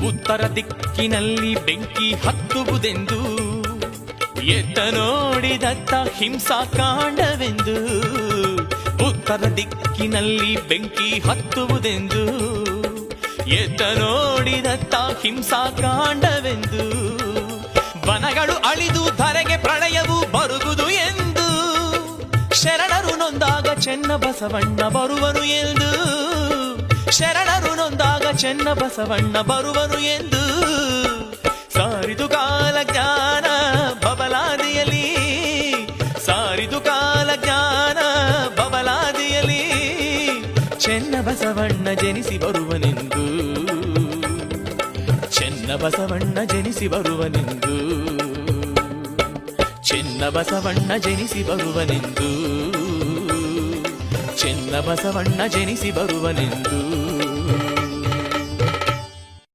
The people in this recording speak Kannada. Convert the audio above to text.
ಉತ್ತರ ದಿಕ್ಕಿನಲ್ಲಿ ಬೆಂಕಿ ಹತ್ತುವುದೆಂದು ಎತ್ತ ನೋಡಿದತ್ತ ಹಿಂಸಾಕಾಂಡವೆಂದು. ಉತ್ತರ ದಿಕ್ಕಿನಲ್ಲಿ ಬೆಂಕಿ ಹತ್ತುವುದೆಂದು ಎತ್ತ ನೋಡಿದತ್ತ ಹಿಂಸಾಕಾಂಡವೆಂದು. ವನಗಳು ಅಳಿದು ಧರೆಗೆ ಪ್ರಳಯವು ಬರುವುದು ಎಂದು ಶರಣರು ನೊಂದಾಗ ಚೆನ್ನ ಬಸವಣ್ಣ ಬರುವನು ಎಂದು. ಶರಣರು ನೊಂದಾಗ ಚೆನ್ನ ಬಸವಣ್ಣ ಬರುವನು ಎಂದು ಸಾರಿದು ಕಾಲ ಜ್ಞಾನ ಬಬಲಾದಿಯಲಿ. ಸಾರಿದು ಕಾಲ ಜ್ಞಾನ ಬಬಲಾದಿಯಲಿ. ಚೆನ್ನ ಬಸವಣ್ಣ ಜನಿಸಿ ಬರುವನೆಂದು. ಚೆನ್ನ ಬಸವಣ್ಣ ಜನಿಸಿ ಬರುವನೆಂದು. ಚೆನ್ನ ಬಸವಣ್ಣ ಜನಿಸಿ ಬರುವನೆಂದು. ಚೆನ್ನ ಬಸವಣ್ಣ ಜನಿಸಿ ಬರುವನೆಂದು.